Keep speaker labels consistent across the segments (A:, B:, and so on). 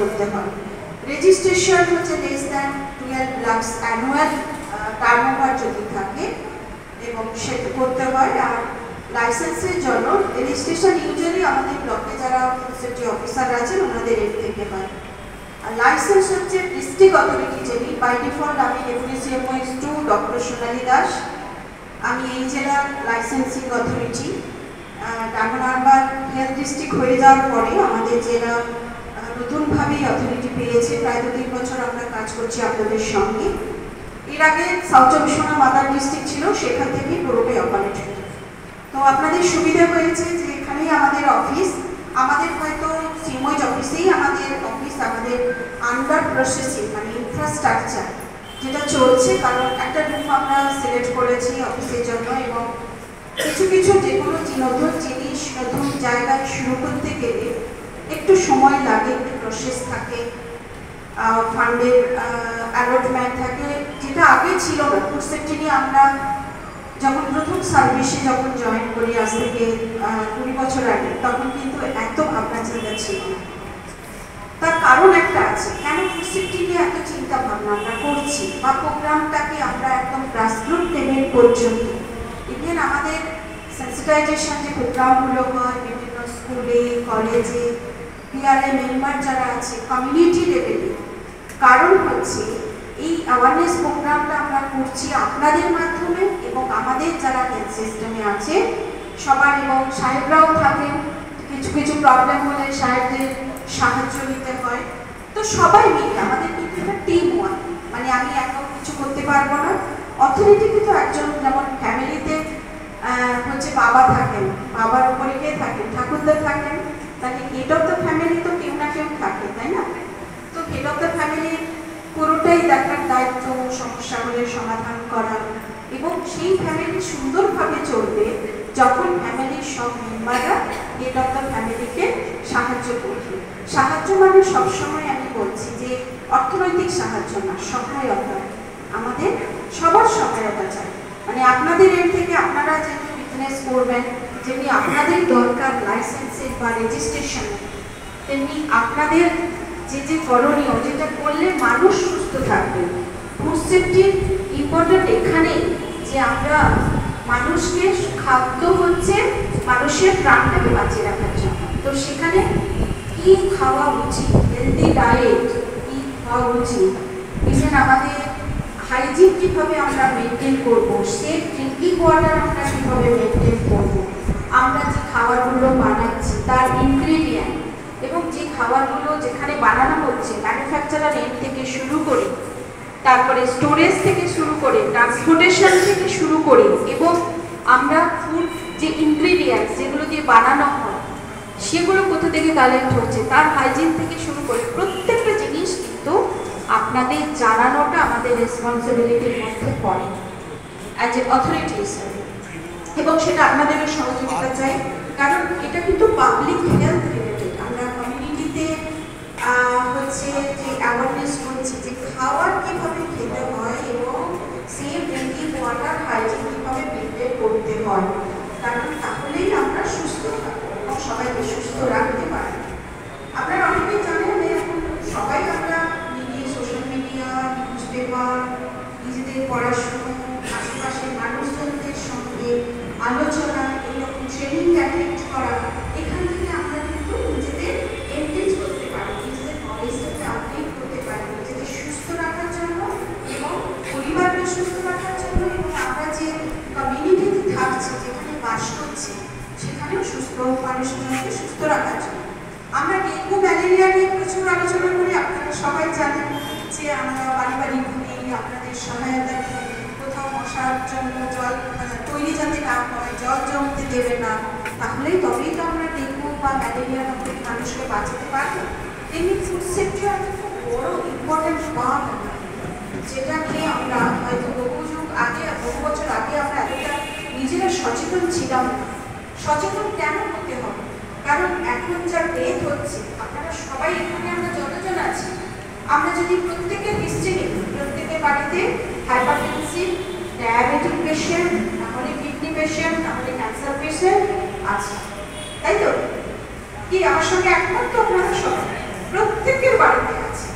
A: করতে হয়। রেজিস্ট্রেশন হচ্ছে less than 12 lakh annual turnover যদি থাকে এবং সেটা করতে হয়। আর লাইসেন্সের জন্য রেজিস্ট্রেশন ইউজুয়ালি আমাদের ব্লকে যারা সেফটি অফিসার আছেন ওনাদের এর থেকে হয়। আর লাইসেন্স হচ্ছে ডিস্ট্রিক্ট অথরিটি যিনি, বাই ডিফল্ট আমি FDCMO2 ডক্টর সোনালী দাস, আমি এই জেলার licensing authority. Diamond Harbour health district হয়ে যাওয়ার পরে আমাদের জেলা নতুনভাবেই অথরিটি পেয়েছে। প্রায় 2-3 বছর আমরা কাজ করছি আপনাদের সঙ্গে। এর আগে সাউথ চব্বিশ পরগনা মাদার ডিস্ট্রিক্ট ছিল, সেখান থেকেই পুরোটাই অপারেট হতো। তো আপনাদের সুবিধা হয়েছে যে এখানেই আমাদের অফিস, আমাদের হয়তো সিএমওইচ অফিসেই আমাদের অফিস, আমাদের আন্ডার প্রসেসিং মানে ইনফ্রাস্ট্রাকচার যেটা চলছে, কারণ একটা রুম আমরা সিলেক্ট করেছি অফিসের জন্য। এবং কিছু কিছু যে কোনো নতুন জিনিস নতুন জায়গায় শুরু করতে গেলে একটু সময় লাগে, একটু প্রসেস থাকে, ফান্ডের অ্যালটমেন্ট থাকে, যেটা আগে ছিল না। ফুড সেফটি নিয়ে আমরা যখন প্রথম সার্ভিসে যখন জয়েন করি আজ থেকে 20 বছর আগে, তখন কিন্তু এত ভাবনা চিন্তা ছিল না। তার কারণ একটা আছে, কেন ফুড সেফটি নিয়ে এত চিন্তা ভাবনা আমরা করছি বা প্রোগ্রামটাকে আমরা একদম গ্রাসরুট লেভেল পর্যন্ত, ইভেন আমাদের সেন্সিটাইজেশন যে প্রোগ্রামগুলো হয় বিভিন্ন স্কুলে কলেজে, পিআরএ মেম্বার যারা আছে কমিউনিটি লেভেলে, কারণ হচ্ছে এই অ্যাওয়ারনেস প্রোগ্রামটা আমরা করছি আপনাদের মাধ্যমে এবং আমাদের যারা হেলথ সিস্টেমে আছে সবার, এবং সাহেবরাও থাকেন, কিছু কিছু প্রবলেম হলে সাহেবদের সাহায্য নিতে হয়। তো সবাই মিলে আমাদের কিন্তু একটা টিম ওয়ার্ক, মানে আমি একা কিছু করতে পারবো না। অথরিটি কিন্তু একজন, যেমন ফ্যামিলিতে হচ্ছে বাবা থাকেন, বাবার উপরে কে থাকেন, ঠাকুরদা থাকেন, তাহলে হেড অফ দ্য ফ্যামিলি তো কেউ না কেউ থাকে, তাই না? তো হেড অফ দ্য ফ্যামিলির পুরোটাই দেখার দায়িত্ব, সমস্যাগুলোর সমাধান করা, এবং সেই ফ্যামিলি সুন্দরভাবে চলবে যখন ফ্যামিলির সব মেম্বাররা হেড অফ দ্য ফ্যামিলিকে সাহায্য করবে। সাহায্য মানে সবসময় আমি বলছি যে অর্থনৈতিক সাহায্য না, সহায়তা, আমাদের সবার সহায়তা চাই। মানে আপনাদের এর থেকে আপনারা যেহেতু বিজনেস করবেন, যেমনি আপনাদের দরকার লাইসেন্সের বা রেজিস্ট্রেশন, তেমনি আপনাদের যে যে করণীয়, যেটা করলে মানুষ সুস্থ থাকবে। ফুড সেফটির ইম্পর্টেন্ট এখানেই যে আমরা মানুষকে, খাদ্য হচ্ছে মানুষের প্রাণটাকে বাঁচিয়ে রাখার জন্য। তো সেখানে কি খাওয়া উচিত, হেলদি ডায়েট কি খাওয়া উচিত, ইভেন আমাদের হাইজিন কীভাবে আমরা মেনটেন করবো, সেফ ড্রিঙ্কিং ওয়াটার আমরা কীভাবে মেনটেন করবো, আমরা যে খাবারগুলো বানাচ্ছি তার ইনগ্রিডিয়েন্ট এবং যে খাবারগুলো যেখানে বানানো হচ্ছে ম্যানুফ্যাকচারার এন্ড থেকে শুরু করে, তারপরে স্টোরেজ থেকে শুরু করে, ট্রান্সপোর্টেশন থেকে শুরু করে, এবং আমরা ফুড যে ইনগ্রিডিয়েন্টস যেগুলো দিয়ে বানানো হয় সেগুলো কোথা থেকে কালেক্ট হচ্ছে, তার হাইজিন থেকে শুরু করে প্রত্যেকটা জিনিস কিন্তু আপনাদের জানানোটা আমাদের রেসপন্সিবিলিটির মধ্যে পড়ে অ্যাজ এ অথরিটি হিসেবে, এবং সেটা আপনাদেরও সহযোগিতা চাই। কারণ এটা কিন্তু পাবলিক হেলথ রিলেটেড। আমরা কমিউনিটিতে হচ্ছে যে অ্যাওয়ারনেস করছি যে খাওয়ার কীভাবে খেতে হয় এবং সেফ ড্রিঙ্কিং ওয়াটার হাইজিন কীভাবে মেনটেন করতে হয়, কারণ তাহলেই আমরা সুস্থ থাকবো এবং সবাইকে সুস্থ রাখতে পারি। আপনারা অনেকেই জানেন এখন সবাই আমরা media, social media, news paper, নিজেদের পড়াশুনো, আশেপাশের মানুষজনদের সঙ্গে আলোচনা, এইরকম ট্রেনিং অ্যাটেন্ড করা, এখান থেকে আমরা কিন্তু নিজেদের এনগেজ করতে পারি, নিজেদের নলেজটাকে আপডেট করতে পারি, নিজেদের সুস্থ রাখার জন্য এবং পরিবারকে সুস্থ রাখার জন্য, এবং আমরা যে কমিউনিটিতে থাকছি, যেখানে বাস করছি, সেখানেও সুস্থ মানুষজনকে সুস্থ রাখার জন্য। আমরা ডেঙ্গু ম্যালেরিয়া নিয়ে প্রচুর আলোচনা করি, আপনারা সবাই জানেন যে আমরা বাড়ি বাড়ি ঘুরি, আপনাদের সহায়তা নিয়ে কোথাও মশার জন্য জল তৈরি যাতে না হয়, জল জমতে দেবে না, তাহলেই তবেই তো আমরা ডেঙ্গু বা ম্যালেরিয়ার মধ্যে মানুষকে বাঁচাতে পারবো। তেমনি ফুড সেফটি একটা খুব বড় ইম্পর্টেন্ট পার্ট, যেটা নিয়ে আমরা হয়তো বহু বছর আগে আমরা এতটা নিজেরা সচেতন ছিলাম না। সচেতন কেন হতে হবে? কারণ এখন যা ডেথ হচ্ছে, আপনারা সবাই এখানে আমরা যতজন আছি, আমরা যদি প্রত্যেকের হিস্ট্রি নিই, প্রত্যেকের বাড়িতে হাইপারটেনসিভ, ডায়াবেটিক পেশেন্ট, নাহলে কিডনি পেশেন্ট, নাহলে ক্যান্সার পেশেন্ট আছে, তাই তো? কি আমার সঙ্গে একমত তো আপনারা সবাই? প্রত্যেকের বাড়িতে আছে।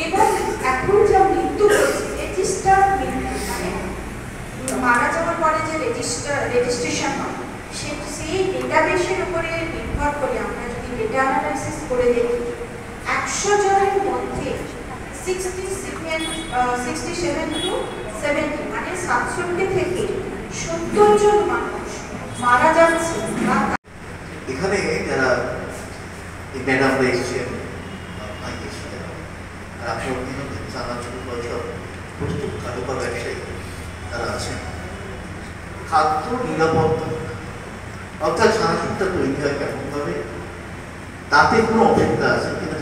A: এবং এখন যা মৃত্যু হয়েছে রেজিস্টার মৃত্যু, মানে মারা যাওয়ার পরে যে রেজিস্ট্রেশন হয় সেই ডেটাবেসের উপরে নির্ভর করে আমরা যদি ডেটা অ্যানালাইসিস করে দেখি 100 জনের মধ্যে 67 to 70 মানে 67 থেকে 70 জন মানুষ মারা যাচ্ছে।
B: এখানে যারা ম্যাডামরা এসেছেন আর আপনি চানাচুর প্রস্তুত কারুকার ব্যবসায়ী তারা আছেন, খাদ্য নিরাপত্তা অর্থাৎ চানাচুরটা তৈরি হয় কেমনভাবে, তাতে কোনো অসুবিধা আছে কিনা,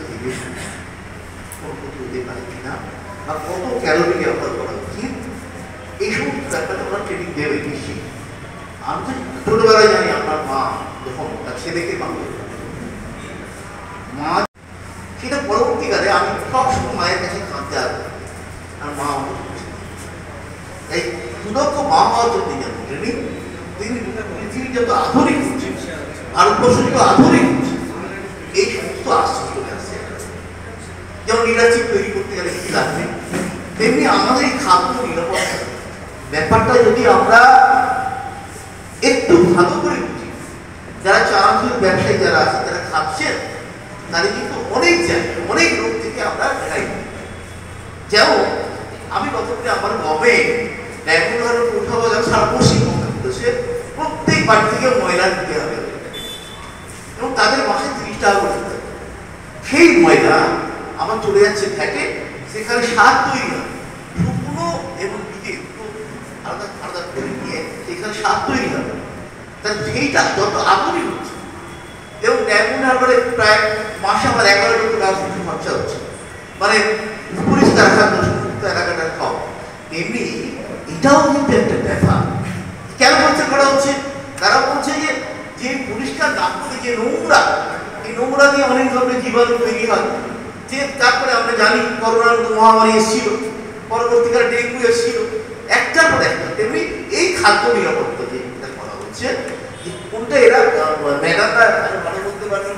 B: কোনো ক্ষতি হতে পারে কিনা, বা কত ক্যালোরি ব্যবহার করা উচিত, এই সমস্ত ব্যাপারে ওরা ট্রেনিং দেবে নিশ্চিত। আমি তো ছোটবেলায় জানি আপনার মা যখন তার ছেলেকে মা সেটা পরবর্তীকালে আমি সবসময় মায়ের কাছে কাঁদতে আসবো, আর মা এই সুদক্ষ মা হওয়ার জন্য ট্রেনিং তিনি পৃথিবী যত আধুনিক হচ্ছে, ভারতবর্ষ যত আধুনিক হচ্ছে, এই সমস্ত আশ্চর্য চলে আসছে। যেমন লিডারশিপ তৈরি করতে গেলে কি লাগবে, তেমনি আমাদের এই খাদ্য নিরাপত্তা ব্যাপারটা যদি আমরা একটু ভালো করে বুঝি, যারা চানাচুর ব্যবসায়ী যারা আছে যারা খাচ্ছেন তাদের কিন্তু অনেক জায়গায় অনেক রোগ থেকে আমরা রেহাই পাই। যেমন আমি কত করে আমার গমে ন্যায়মূলভাবে পৌঁছাবো, যেমন সারা পশ্চিমবঙ্গে প্রত্যেক বাড়ি থেকে ময়লা দিতে হবে এবং তাদের মাসে 30 টাকা করে দিতে হবে। সেই ময়লা আমার চলে যাচ্ছে ফ্যাটে, সেখানে সার তৈরি হয় শুকনো এবং ভিজে একটু আলাদা আলাদা করে নিয়ে সেখানে সার তৈরি হবে। তাহলে সেইটা যত আগুনই হচ্ছে এবং ন্যায়মূল হারবারে প্রায় মাসে আমার 11 লক্ষ টাকা খরচা হচ্ছে, মানে পরিষ্কার খাদ্য সুস্থ এলাকাটা খাওয়া। এমনি এটাও কিন্তু একটা ব্যাপার। কেন খরচা করা হচ্ছে? তারা বলছে যে পরিষ্কার না করে যে নোংরা, এই নোংরা দিয়ে অনেক ধরনের জীবাণু তৈরি হয়। যে তারপরে আমরা জানি করোনার মহামারী এসেছিল, পরবর্তীকালে ডেঙ্গু এসেছিল, একটার পর একটা। তেমনি এই খাদ্য নিরাপত্তা যে করা হচ্ছে, কোনটা এরা ম্যাডামরা ভালো বলতে পারবেন,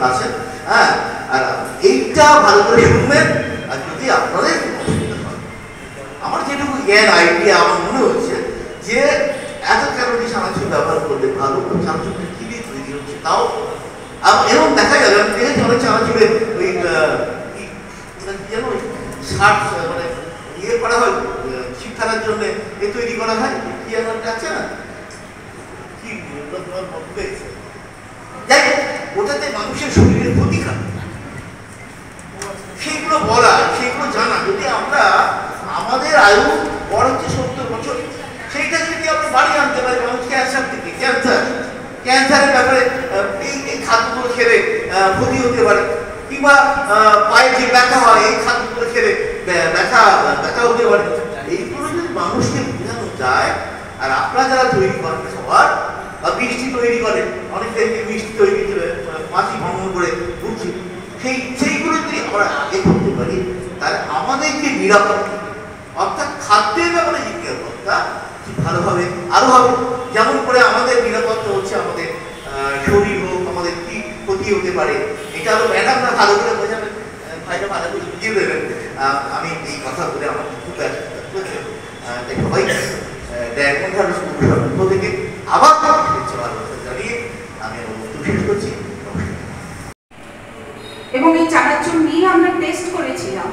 B: আছেন, হ্যাঁ, আর এইটা ভালো করে শুনবেন। আর যদি আপনাদের অসুবিধা হয়, আমার যেটুকু জ্ঞান আইডিয়া আমার মনে হচ্ছে যে এত ক্যালোরি চানাচুর ব্যবহার করলে ভালো, চানাচুরটা কি দিয়ে তৈরি হচ্ছে তাও। এবং দেখা যাবে আমি দেখেছি অনেক চানাচুরে ওই যেন শার্ট মানে ইয়ে করা হয় শিক্ষার জন্য এ তৈরি করা হয়, কি আমার আছে না কি যাই হোক, ওটাতে মানুষের শরীরের ক্ষতি খাবে। সেইগুলো বলা, সেইগুলো জানা, যদি আমরা আমাদের আয়ু বড় হচ্ছে 70 বছর, সেইটা যদি আমরা বাড়ি আনতে পারি, মানুষ ক্যান্সার থেকে ক্যান্সারের ব্যাপারে এই খাদ্যগুলো খেলে ক্ষতি হতে পারে, কিংবা পায়ে যে ব্যথা হয় এই খাদ্যগুলো খেলে ব্যথা হতে পারে। এইগুলো যদি মানুষকে বোঝানো যায়, আর আপনারা যারা তৈরি করেন সবার বা মিষ্টি তৈরি করেন, অনেকে মিষ্টি তৈরি মাছি ভ্রমণ করে বুঝছি, সেইগুলো যদি আমরা আগে করতে পারি, তাহলে আমাদের যে নিরাপত্তা অর্থাৎ খাদ্যের ব্যাপারে যে নিরাপত্তা ভালোভাবে আরো হবে। যেমন করে আমাদের নিরাপত্তা হচ্ছে আমাদের শরীর হোক, আমাদের কি ক্ষতি হতে পারে, এটা আরো ম্যাডামরা ভালো করে বোঝাবেন, ভাইরা ভালো করে বুঝিয়ে দেবেন। আমি এই কথা বলে আমার খুব সবাই ডায়মন্ড হারভেস্ট পক্ষ থেকে আবার জানিয়ে আমি আমার বক্তব্য শেষ করছি।
A: এবং এই চানাচুর নিয়ে আমরা টেস্ট করেছিলাম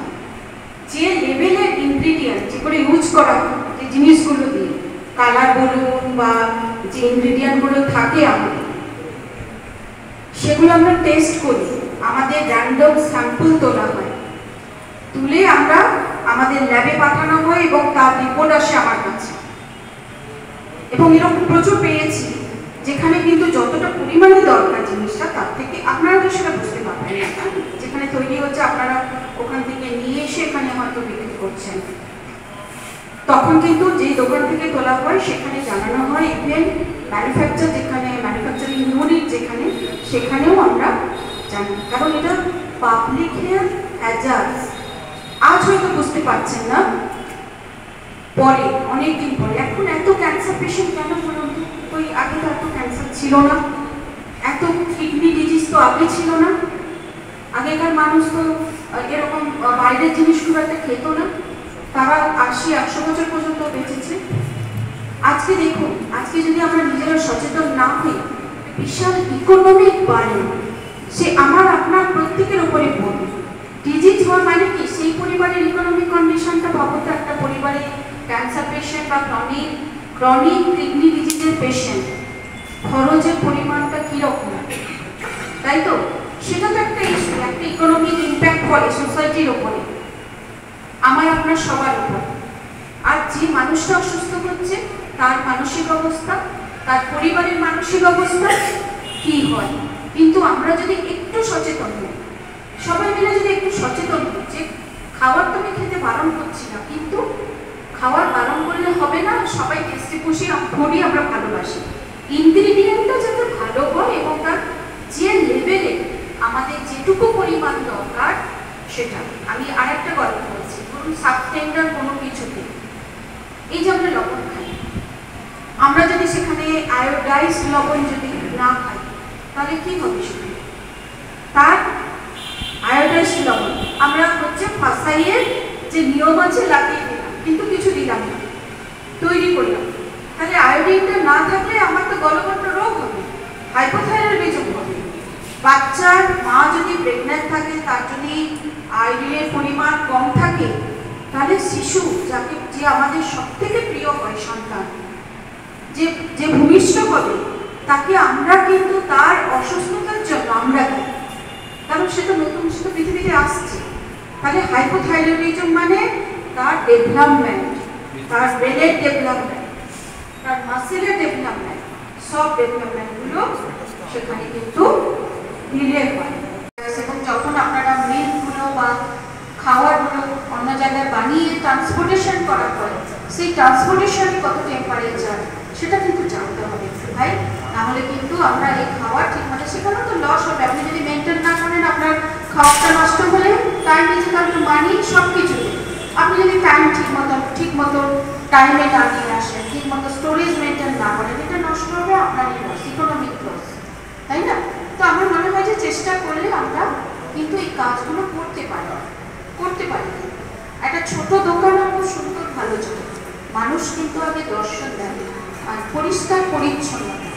A: যে লেভেলের ইনগ্রিডিয়েন্ট যেগুলো ইউজ করা হয়, যে জিনিসগুলো দিয়ে কালার বলুন বা যে ইনগ্রিডিয়েন্টগুলো থাকে আমাদের, সেগুলো আমরা টেস্ট করি। আমাদের র্যান্ডম স্যাম্পল তোলা হয়, তুলে আমরা আমাদের ল্যাবে পাঠানো হয় এবং তার রিপোর্ট আসে আমার কাছে। এবং এরকম প্রচুর পেয়েছি যেখানে কিন্তু যতটা পরিমাণে দরকার জিনিসটা, তার থেকে আপনারা তো সেটা বুঝতে পারবেন না, যেখানে তৈরি হচ্ছে আপনারা ওখান থেকে নিয়ে এসে এখানে হয়তো বিক্রি করছেন, তখন কিন্তু যে দোকান থেকে তোলা হয় সেখানে জানানো হয়, ইভেন ম্যানুফ্যাকচার যেখানে, ম্যানুফ্যাকচারিং ইউনিট যেখানে, সেখানেও আমরা জানি। কারণ এটা পাবলিক হেলথ হ্যাজার্ড। আজ হয়তো বুঝতে পারছেন না, পরে অনেকদিন পরে। এখন এত ক্যান্সার পেশেন্ট কেন বলুন? ওই আগে তো এত ক্যান্সার ছিল না, এত কিডনি ডিজিজ তো
C: আগে ছিল না। আগেকার মানুষ তো এরকম বাইরের জিনিস খুব একটা খেত না, তারা 80-100 বছর পর্যন্ত বেঁচেছে। আজকে দেখুন, আজকে যদি আমরা নিজেরা সচেতন না হই, বিশাল ইকোনমিক বাড়ে সে আমার আপনার প্রত্যেকের উপরে পড়বে। ডিজিজ হওয়া মানে কি, সেই পরিবারের ইকোনমিক কন্ডিশনটা ভাবো তো, একটা পরিবারে ক্যান্সার পেশেন্ট বা ক্রনিক কিডনি ডিজিজের পেশেন্ট, খরচের পরিমাণটা কীরকম, তাই তো? সেটা তো একটা ইস্যু, একটা ইকোনমিক ইম্প্যাক্ট পড়ে সোসাইটির ওপরে, আমার আপনার সবার উপর। আর যে মানুষটা অসুস্থ হচ্ছে তার মানসিক অবস্থা, তার পরিবারের মানসিক অবস্থা কি হয়। কিন্তু আমরা যদি একটু সচেতন হই, সবাই মিলে যদি একটু সচেতন হই যে খাবার তো আমি খেতে বারণ করছি না, কিন্তু খাবার বারণ করলে হবে না, সবাই টেস্টি খুশি করি, আমরা ভালোবাসি, ইনগ্রিডিয়েন্টটা যাতে ভালো হয় এবং তার যে লেভেলে আমাদের যেটুকু পরিমাণ দরকার সেটা। আমি আর একটা গল্প বলছি, ধরুন সাবটেন্ডার কোনো কিছুতে, এই যে আমরা লবণ খাই, আমরা যদি সেখানে আয়োডাইজড লবণ যদি না খাই তাহলে কি হবে? সেখানে তার আয়োডাইজড লবণ আমরা হচ্ছে ফাঁসাইয়ের যে নিয়ম আছে লাগিয়ে দিলাম, কিন্তু কিছু দিলাম না, তৈরি করলাম। তাহলে আয়োডিনটা না থাকলে আমার তো গলগণ্ড রোগ হবে, হাইপোথাইরয়েডিজম হবে। বাচ্চার মা যদি প্রেগন্যান্ট থাকে, তার যদি আয়োডিনের পরিমাণ কম থাকে, তাহলে শিশু যাকে, যে আমাদের সবথেকে প্রিয় হয় সন্তান, যে ভূমিষ্ঠ হবে, তাকে আমরা কিন্তু তার অসুস্থতার জন্য আমরা দিই, কারণ সেটা নতুন, সেটা পৃথিবীতে আসছে। তাহলে হাইপোথাইরয়েডিজম মানে তার ডেভেলপমেন্ট, তার ব্রেনের ডেভেলপমেন্ট, তার মাসেলের ডেভেলপমেন্ট, সব ডেভেলপমেন্টগুলো সেখানে কিন্তু ডিলে হয়। এবং যখন আপনারা মিলগুলো বা খাওয়ারগুলো অন্য জায়গায় বানিয়ে ট্রান্সপোর্টেশন করা হয়, সেই ট্রান্সপোর্টেশনে কত টেম্পারেচার সেটা কিন্তু জানতে হবে ভাই, নাহলে কিন্তু আমরা এই খাওয়ার ঠিক মতো, সেখানেও তো লস হবে। আপনি যদি মেনটেন না করেন, আপনার খাওয়ারটা নষ্ট হলে টাইম দিতে পারবেন, মানি সব কিছুতে। আপনি যদি টাইম ঠিক মতো টাইমে না নিয়ে আসেন, ঠিক মতো স্টোরেজ মেনটেন না করেন, এটা নষ্ট হবে, আপনারই লস, ইকোনমিক লস, তাই না? তো আমার মনে হয় যে চেষ্টা করলে আমরা কিন্তু এই কাজগুলো করতে পারি। একটা ছোট দোকানও খুব সুন্দর ভালো ছিল, মানুষ কিন্তু আগে দর্শন দেয়। আর পরিষ্কার পরিচ্ছন্নতা,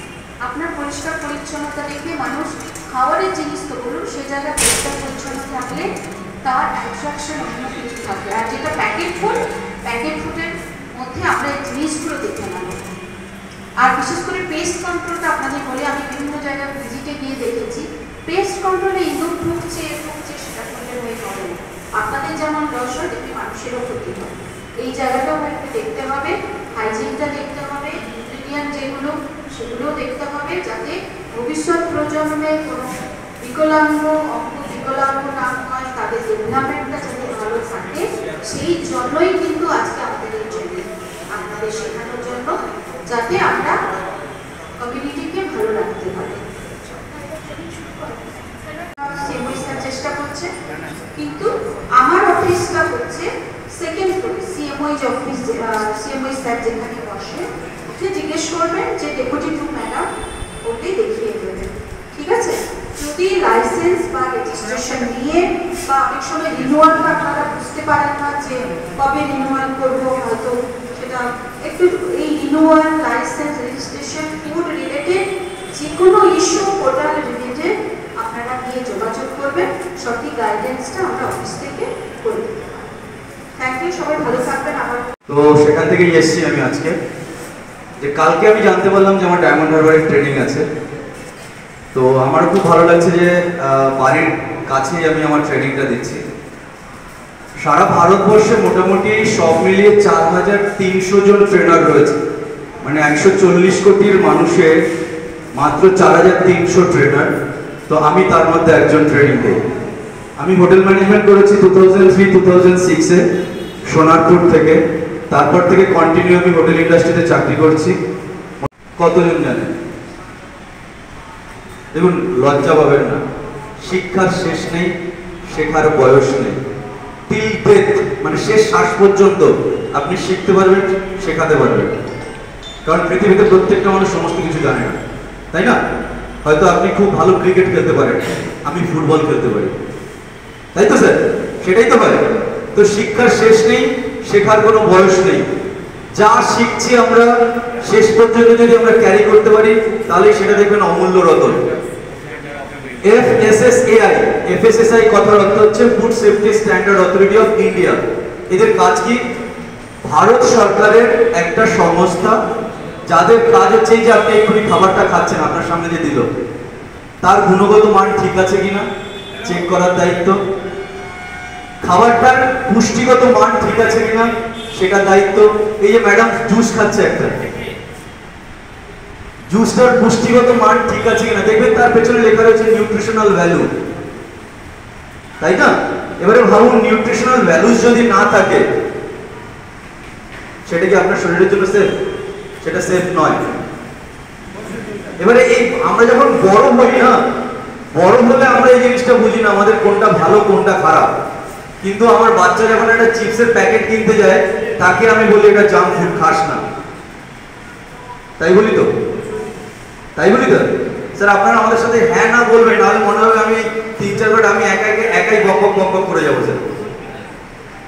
C: আপনার পরিষ্কার পরিচ্ছন্নতা দেখে মানুষ খাওয়ারের জিনিস তো বলুন, সে জায়গায় পরিষ্কার পরিচ্ছন্ন থাকলে তার অ্যাট্রাকশন অন্য কিছু থাকে। আর যেটা প্যাকেট ফুডের মধ্যে আমরা এই জিনিসগুলো দেখে নেব। আর বিশেষ করে পেস্ট কন্ট্রোলটা আপনাদের বলে, আমি বিভিন্ন জায়গায় ভিজিটে গিয়ে দেখেছি, পেস্ট কন্ট্রোলে ইঁদুর ঢুকছে সেটা করলে হয়ে যাবে না। আপনাদের যেমন লস হয়, তেমনি মানুষেরও ক্ষতি হয়। এই জায়গাটাও একটু দেখতে হবে, হাইজিনটা দেখতে হবে, ইনগ্রিডিয়েন্ট যেগুলো সেগুলোও দেখতে হবে, যাতে ভবিষ্যৎ প্রজন্মে কোনো বিকলাঙ্গ না হয়, তাদের ডেভেলপমেন্টটা যাতে ভালো থাকে। সেই জন্যই কিন্তু আজকে আমাদের এই ট্রেনিং, আপনাদের শেখানোর জন্য, যাতে আমরা কমিউনিটিকে ভালো রাখতে পারি। চেষ্টা করছে, কিন্তু আমার অফিসটা হচ্ছে সেকেন্ড ফ্লোরে, সিএমওই অফিস, সিএমওই স্যার যেখানে বসে, ওকে জিজ্ঞেস করবেন যে ডেপুটি টু ম্যাডাম, ওকে দেখিয়ে দেবেন, ঠিক আছে? যদি লাইসেন্স বা রেজিস্ট্রেশন নিয়ে, বা অনেক সময় রিনিউয়ালটা আপনারা বুঝতে পারেন না যে কবে রিনিউয়াল করবো, হয়তো সেটা একটু এই renewal, licence, registration, food related যে কোনো ইস্যু, পোর্টাল রিলেটেড আপনারা গিয়ে যোগাযোগ করবেন, সঠিক গাইডেন্সটা আমরা অফিস থেকে করে দেবো। থ্যাংক ইউ, সবাই ভালো থাকবেন। আবার
D: তো সেখান থেকেই এসেছি আমি আজকে, যে কালকে আমি জানতে পারলাম যে আমার ডায়মন্ড হারবারের ট্রেনিং আছে। তো আমারও খুব ভালো লাগছে যে বাড়ির কাছেই আমি আমার ট্রেনিংটা দিচ্ছি। সারা ভারতবর্ষে মোটামুটি সব মিলিয়ে 4300 জন ট্রেনার রয়েছে, মানে 140 কোটির মানুষের মাত্র 4300 ট্রেনার। তো আমি তার মধ্যে একজন ট্রেনিং দিই। আমি হোটেল ম্যানেজমেন্ট করেছি 2003-2006-এ সোনারপুর থেকে। তারপর থেকে কন্টিনিউ আমি হোটেল ইন্ডাস্ট্রিতে চাকরি করছি। কতজন জানেন? দেখুন, লজ্জা পাবেন না, শিক্ষার শেষ নেই, শেখার বয়স নেই। টিল ডেথ, মানে শেষ শ্বাস পর্যন্ত আপনি শিখতে পারবেন, শেখাতে পারবেন। কারণ পৃথিবীতে প্রত্যেকটা মানুষ সমস্ত কিছু জানে না, তাই না? হয়তো আপনি খুব ভালো ক্রিকেট খেলতে পারেন, আমি ফুটবল খেলতে পারি, তাই তো স্যার? সেটাই তো হয়। তো শিক্ষার শেষ নেই, শেখার কোনো বয়স নেই। যা শিখছি আমরা শেষ পর্যন্ত যদি আমরা ক্যারি করতে পারি তাহলে সেটা দেখবেন অমূল্য রতন। FSSAI, FSSAI কথার অর্থ হচ্ছে food safety standard authority of India. এদের কাজ কি? ভারত সরকারের একটা সংস্থা, যাদের কাজ হচ্ছে যে আপনি এক্ষুনি খাবারটা খাচ্ছেন, আপনার সামনে যে দিল, তার গুণগত মান ঠিক আছে কিনা চেক করার দায়িত্ব। খাবারটার পুষ্টিগত মান ঠিক আছে কিনা সেটা দায়িত্ব। এই যে ম্যাডাম জুস খাচ্ছে, একটা জুসটার পুষ্টিগত মান ঠিক আছে কিনা দেখবেন, তার পেছনে লেখা রয়েছে নিউট্রিশনাল ভ্যালু, তাই না? এবারে ভাবুন, নিউট্রিশনাল ভ্যালুস যদি না থাকে সেটা কি আপনার শরীরের জন্য সেফ? সেটা সেফ নয়। এবারে এই আমরা যখন বড় হই না, বড় হলে আমরা এই জিনিসটা বুঝি না আমাদের কোনটা ভালো কোনটা খারাপ। কিন্তু আমার বাচ্চা যখন একটা চিপসের প্যাকেট কিনতে যায়, তাকে আমি বলি এটা জাঙ্ক ফুড খাস না, তাই বলি তো? তাই বলি তো স্যার? আপনারা আমাদের সাথে হ্যাঁ না বলবেন, নাহলে মনে হবে আমি 3-4 বার আমি একাই বক করে যাবো স্যার।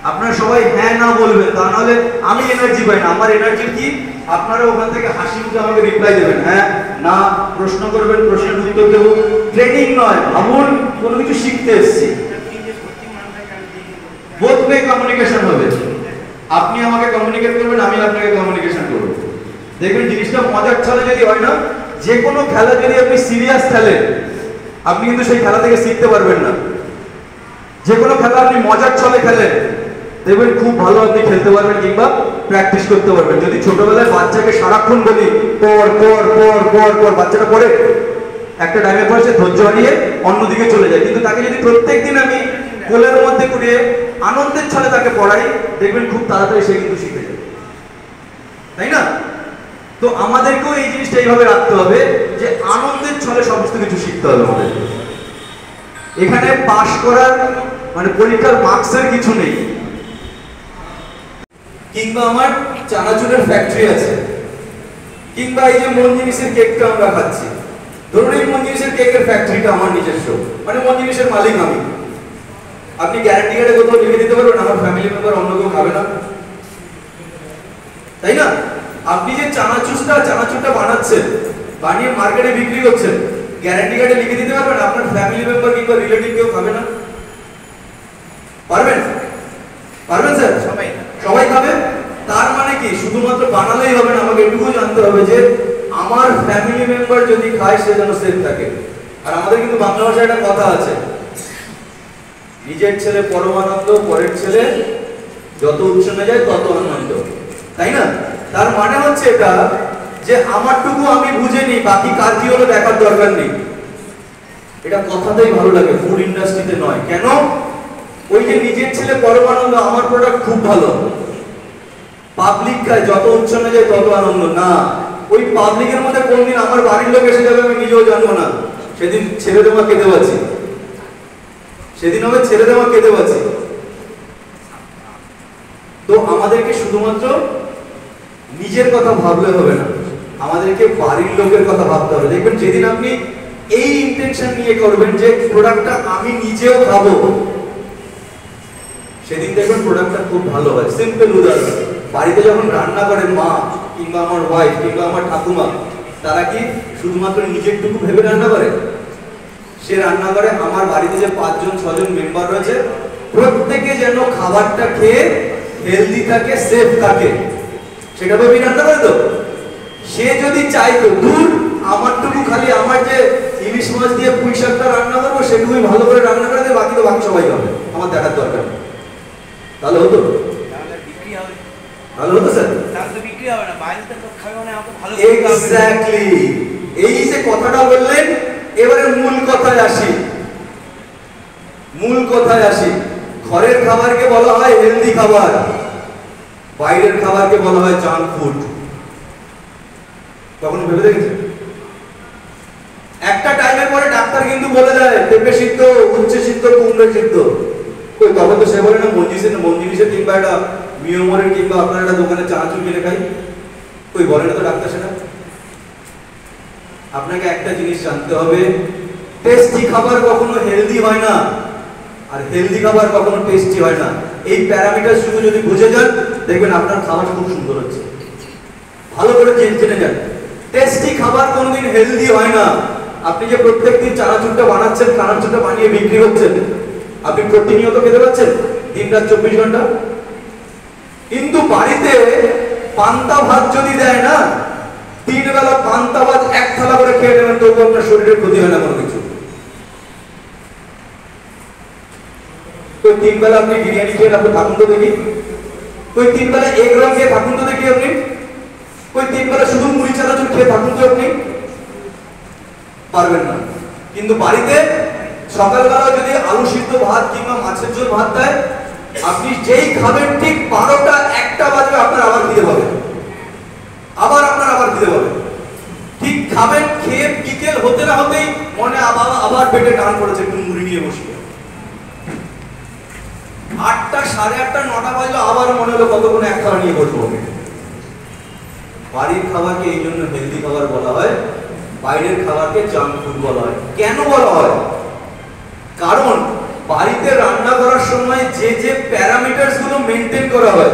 D: আপনারা সবাই হ্যাঁ না বলবেন, তা নাহলে আমি এনার্জি পাই না। আমার এনার্জি কি? আপনারা ওখান থেকে হাসি মুখে আমাকে রিপ্লাই দেবেন, হ্যাঁ না, প্রশ্ন করবেন, প্রশ্নের উত্তর দেবো। ট্রেনিং নয়, ভাবুন কোনো কিছু শিখতে এসেছি। বোথ ওয়ে কমিউনিকেশন হবে। আপনি আমাকে কমিউনিকেট করবেন, আমি আপনাকে কমিউনিকেশন করব। দেখবেন জিনিসটা মজার ছলে যদি হয় না, যে কোনো খেলা যদি আপনি সিরিয়াস খেলেন, আপনি কিন্তু সেই খেলা থেকে শিখতে পারবেন না। যে কোনো খেলা আপনি মজার ছলে খেলেন, দেখবেন খুব ভালো আপনি খেলতে পারবেন কিংবা প্র্যাকটিস করতে পারবেন। যদি ছোটবেলায় বাচ্চাকে সারাক্ষণ বলি পর পর পর পর পর, বাচ্চাটা পড়ে, একটা টাইমে পরে সে ধৈর্য হারিয়ে অন্যদিকে চলে যায়। কিন্তু তাকে যদি প্রত্যেকদিন আমি কোলের মধ্যে করিয়ে আনন্দের ছলে তাকে পড়াই, দেখবেন খুব তাড়াতাড়ি সে কিন্তু শিখে যায়, তাই না? তো আমাদেরকেও এই জিনিসটা এইভাবে রাখতে হবে যে আনন্দের ছলে সমস্ত কিছু শিখতে হবে আমাদের। এখানে পাস করার মানে পরীক্ষার মার্কসের কিছু নেই। কিংবা আমার চানাচুরের ফ্যাক্টরি আছে, কিংবা এই যে মন জিনিসের কেকটা আমরা খাচ্ছি, ধরুন এই মন জিনিসের কেকের ফ্যাক্টরিটা আমার নিজস্ব, মানে মন জিনিসের মালিক আমি। আপনি গ্যারান্টি কার্ডে কোথাও লিখে দিতে পারবেন আমার ফ্যামিলি মেম্বার অন্য কেউ খাবে না, তাই না? আপনি যে চানাচুরটা বানাচ্ছেন, বানিয়ে মার্কেটে বিক্রি করছেন, গ্যারান্টি কার্ডে লিখে দিতে পারবেন আপনার ফ্যামিলি মেম্বার কিংবা রিলেটিভ কেউ খাবে না? পারবেন? পারবেন স্যার? সবাই খাবে। তার মানে কি শুধুমাত্র বানালেই হবে না, আমাকে এটুকু জানতে হবে যে আমার ফ্যামিলি মেম্বার যদি খায় সে যেন সেফ থাকে। আর আমাদের কিন্তু বাংলা ভাষায় একটা কথা আছে, নিজের ছেলে পরমানন্দ, পরের ছেলে যত উচ্ছনে যায় তত আনন্দ, তাই না? তার মানে হচ্ছে এটা যে আমারটুকু আমি বুঝে নিই, বাকি কার কি হলো দেখার দরকার নেই। এটা কথাতেই ভালো লাগে, ফুড ইন্ডাস্ট্রিতে নয়। কেন? ওই যে নিজের ছেলে পরমানন্দ, আমার প্রোডাক্ট খুব ভালো, পাবলিক খায় যত উচ্ছনে যায় তত আনন্দ না। ওই পাবলিকের মধ্যে কোনদিন আমার বাড়ির লোক এসে যাবে আমি নিজেও জানবো না, সেদিন ছেড়ে দেওয়া কেঁদে বাঁচি, সেদিন হবে ছেড়ে দেওয়া কেঁদে বাঁচি। তো আমাদেরকে শুধুমাত্র নিজের কথা ভাবলে হবে না, আমাদেরকে বাড়ির লোকের কথা ভাবতে হবে। দেখবেন যেদিন আপনি এই ইন্টেনশন নিয়ে করবেন যে প্রোডাক্টটা আমি নিজেও খাবো, সেদিন দেখবেন প্রোডাক্টটা খুব ভালো হয়। সিম্পল উদাহরণ, বাড়িতে যখন রান্না করেন মা কিংবা আমার ওয়াইফ কিংবা আমার ঠাকুমা, তারা কি শুধুমাত্র নিজেরটুকু ভেবে রান্না করে? সে রান্না করে আমার বাড়িতে যে 5-6জন মেম্বার রয়েছে, প্রত্যেকে যেন খাবারটা খেয়ে হেলদি থাকে, সেফ থাকে, সেটা ভেবেই রান্না করে। তো সে যদি চাইতো দূর আমারটুকু খালি আমার যে ইলিশ মাছ দিয়ে পুঁই শাকটা রান্না করবো সেটুকুই ভালো করে রান্না করে দেয়, বাকি তো বাকি সবাই খাবে, আমার দেখার দরকার, তাহলে হতো? ভালো হতো স্যার? এক্স্যাক্টলি, এই যে কথাটা বললেন, এবারে মূল কথায় আসি। ঘরের খাবারকে বলা হয় হেলদি খাবার, বাইরের খাবারকে বলা হয় জাঙ্ক ফুড। কখনো ভেবে দেখেছেন? একটা টাইমের পরে ডাক্তার কিন্তু বলে দেয় পেঁপে সিদ্ধ, উচ্ছে সিদ্ধ, কুমড়ো সিদ্ধ। কই তখন তো সে বলে না মন জিনিসের কিংবা একটা মিয়মরের কিংবা আপনার একটা দোকানে চানাচুর কিনে খাই, কই বলে না তো ডাক্তার সেটা। আপনাকে একটা জিনিস জানতে হবে, টেস্টি খাবার কখনো হেলদি হয় না, আর হেলদি খাবার কখনো টেস্টি হয় না। এই প্যারামিটার শুধু যদি বুঝে যান, দেখবেন আপনার খাবার খুব সুন্দর হচ্ছে। ভালো করে জেনে যান, টেস্টি খাবার কোনোদিন হেলদি হয় না। আপনি যে প্রত্যেকদিন চানাচুরটা বানাচ্ছেন, চানাচুরটা বানিয়ে বিক্রি করছেন, আপনি প্রতিনিয়ত খেতে পাচ্ছেন দিন রাত 24 ঘন্টা। কিন্তু বাড়িতে পান্তা ভাত যদি দেয় না, 3 বেলা পান্তা ভাত 1 থালা করে খেয়ে নেবেন, তবু আপনার শরীরের ক্ষতি হয় না কোনো কিছু। তো 3 বেলা আপনি বিরিয়ানি খেয়ে আপনি থাকুন তো দেখি, ওই 3 বেলা এগ রোল খেয়ে থাকুন তো দেখি আপনি, ওই 3 বেলা শুধু মুড়ি চানাচুর খেয়ে থাকুন তো আপনি, পারবেন না। কিন্তু বাড়িতে সকালবেলা যদি আলু সিদ্ধ ভাত কিংবা মাছের ঝোল ভাত দেয়, আপনি যেই খাবেন ঠিক 12টা 1টা বাজবে আপনার আবার খিদে পাবে, আবার খিদে পাবে। ঠিক খাবেন, খেয়ে বিকেল হতে না হতেই মনে আবার পেটে টান পড়েছে, একটু মুড়ি নিয়ে বসবে। 8টা 8:30 9টা বাজলো, আবার মনে হলো কতক্ষণ এক খাবার নিয়ে বসবো। বাড়ির খাবারকে এই জন্য হেলদি খাবার বলা হয়, বাইরের খাবারকে জাঙ্ক ফুড বলা হয়। কেন বলা হয়? কারণ বাড়িতে রান্না করার সময় যে যে প্যারামিটারস গুলো মেনটেন করা হয়,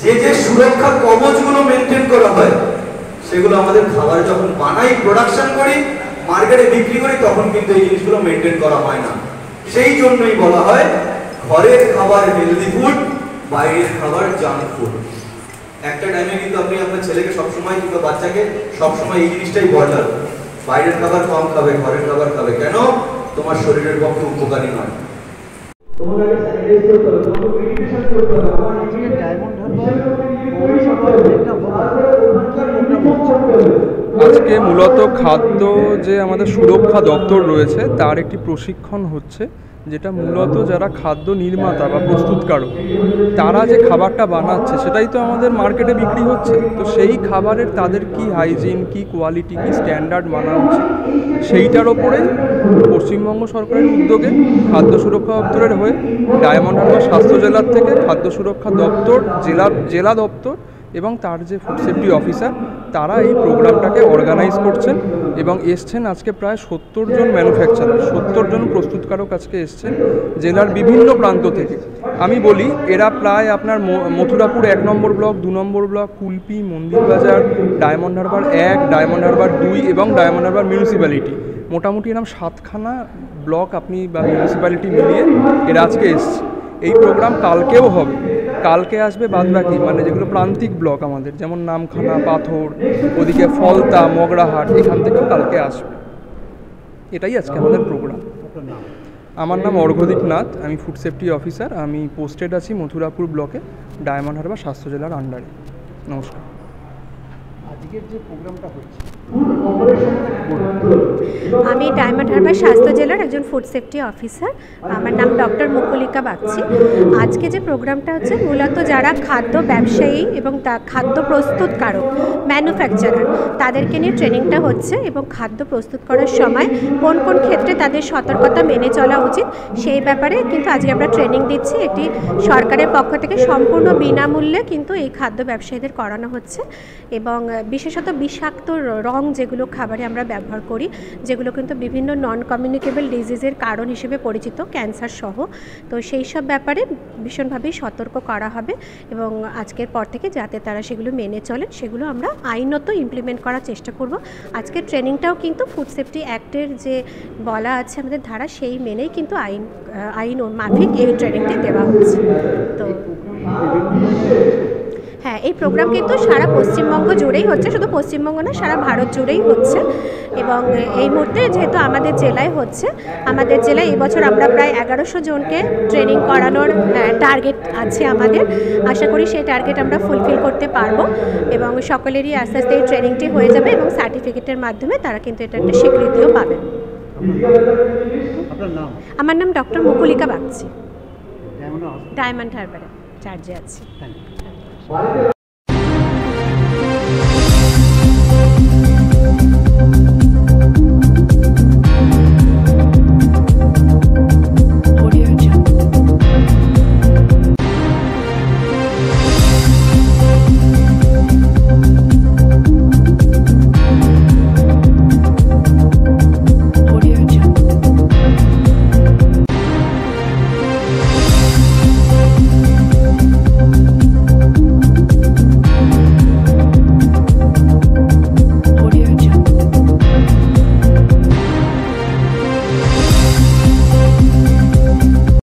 D: যে যে সুরক্ষা কবচগুলো মেনটেন করা হয়, সেগুলো আমাদের খাবার যখন বানাই, প্রোডাকশন করি, মার্কেটে বিক্রি করি, তখন কিন্তু এই জিনিসগুলো মেনটেন করা হয় না। সেই জন্যই বলা হয় ঘরের খাবার হেলদি ফুড, বাইরের খাবার জাঙ্ক ফুড। একটা টাইমে কিন্তু আপনি আপনার ছেলেকে সবসময় কিংবা বাচ্চাকে সবসময় এই জিনিসটাই বলার, বাইরের খাবার কম খাবে, ঘরের খাবার খাবে। কেন? তোমার শরীরের পক্ষে উপকারী নয়। তোমাকে আগে স্যানিটাইজ করতে হবে, তোমাকে মেডিটেশন করতে হবে। আমার এই ডায়মন্ড হারবার পৌরসভার একটা
E: আজকে মূলত খাদ্য যে আমাদের সুরক্ষা দপ্তর রয়েছে তার একটি প্রশিক্ষণ হচ্ছে, যেটা মূলত যারা খাদ্য নির্মাতা বা প্রস্তুতকারক তারা যে খাবারটা বানাচ্ছে সেটাই তো আমাদের মার্কেটে বিক্রি হচ্ছে। তো সেই খাবারের তাদের কি হাইজিন, কি কোয়ালিটি, কি স্ট্যান্ডার্ড মানা উচিত, সেইটার ওপরে পশ্চিমবঙ্গ সরকারের উদ্যোগে খাদ্য সুরক্ষা দপ্তরের হয়ে ডায়মন্ড হারবার স্বাস্থ্য জেলার থেকে খাদ্য সুরক্ষা দপ্তর, জেলা দপ্তর এবং তার যে ফুড সেফটি অফিসার, তারা এই প্রোগ্রামটাকে অর্গানাইজ করছেন এবং এসছেন আজকে প্রায় 70 জন ম্যানুফ্যাকচারার, 70 জন প্রস্তুতকারক আজকে এসছেন জেলার বিভিন্ন প্রান্ত থেকে। আমি বলি এরা প্রায় আপনার Mathurapur 1 number block, 2 number block, Kulpi, Mandirbazar, Diamond Harbour 1, Diamond Harbour 2 এবং ডায়মন্ড হারবার মিউনিসিপ্যালিটি, মোটামুটি এরকম 7খানা ব্লক আপনি বা মিউনিসিপ্যালিটি মিলিয়ে এরা আজকে এসছে। এই প্রোগ্রাম কালকেও হবে, কালকে আসবে বাদবাকি মানে যেগুলো প্রান্তিক ব্লক আমাদের, যেমন নামখানা, পাথর, ওদিকে ফলতা, মগরাহাট, এখান থেকেও কালকে আসবে। এটাই আজকে আমাদের প্রোগ্রাম। আমার নাম অর্ঘদীপ নাথ, আমি ফুড সেফটি অফিসার। আমি পোস্টেড আছি মথুরাপুর ব্লকে, ডায়মন্ড হারবার স্বাস্থ্য জেলার আন্ডারে। নমস্কার।
F: আজকের যে প্রোগ্রামটা হচ্ছে,
G: আমি ডায়মন্ড হারবার স্বাস্থ্য জেলার একজন ফুড সেফটি অফিসার। আমার নাম ডক্টর মুকুলিকা বাগচি। আজকে যে প্রোগ্রামটা হচ্ছে মূলত যারা খাদ্য ব্যবসায়ী এবং খাদ্য প্রস্তুতকারক, ম্যানুফ্যাকচারার, তাদেরকে নিয়ে ট্রেনিংটা হচ্ছে এবং খাদ্য প্রস্তুত করার সময় কোন কোন ক্ষেত্রে তাদের সতর্কতা মেনে চলা উচিত সেই ব্যাপারে কিন্তু আজকে আমরা ট্রেনিং দিচ্ছি। এটি সরকারের পক্ষ থেকে সম্পূর্ণ বিনামূল্যে কিন্তু এই খাদ্য ব্যবসায়ীদের করানো হচ্ছে এবং বিশেষত বিষাক্ত রং যেগুলো খাবারে আমরা ব্যবহার করি, যেগুলো কিন্তু বিভিন্ন নন কমিউনিকেবল ডিজিজের কারণ হিসেবে পরিচিত, ক্যান্সার সহ, তো সেই সব ব্যাপারে ভীষণভাবেই সতর্ক করা হবে এবং আজকের পর থেকে যাতে তারা সেগুলো মেনে চলেন সেগুলো আমরা আইনত ইমপ্লিমেন্ট করার চেষ্টা করব। আজকের ট্রেনিংটাও কিন্তু ফুড সেফটি অ্যাক্টের যে বলা আছে আমাদের ধারা, সেই মেনেই কিন্তু আইন মাফিক এই ট্রেনিংটি দেওয়া হচ্ছে। তো হ্যাঁ, এই প্রোগ্রাম কিন্তু সারা পশ্চিমবঙ্গ জুড়েই হচ্ছে, শুধু পশ্চিমবঙ্গ না সারা ভারত জুড়েই হচ্ছে এবং এই মুহূর্তে যেহেতু আমাদের জেলায় হচ্ছে, আমাদের জেলায় এবছর আমরা প্রায় 1100 জনকে ট্রেনিং করানোর টার্গেট আছে আমাদের। আশা করি সেই টার্গেট আমরা ফুলফিল করতে পারবো এবং সকলেরই আস্তে আস্তে এই ট্রেনিংটি হয়ে যাবে এবং সার্টিফিকেটের মাধ্যমে তারা কিন্তু এটা একটা স্বীকৃতিও পাবেন। আমার নাম ডক্টর মুকুলিকা বাগচি, ডায়মন্ড হারবারে চার্জে আছি।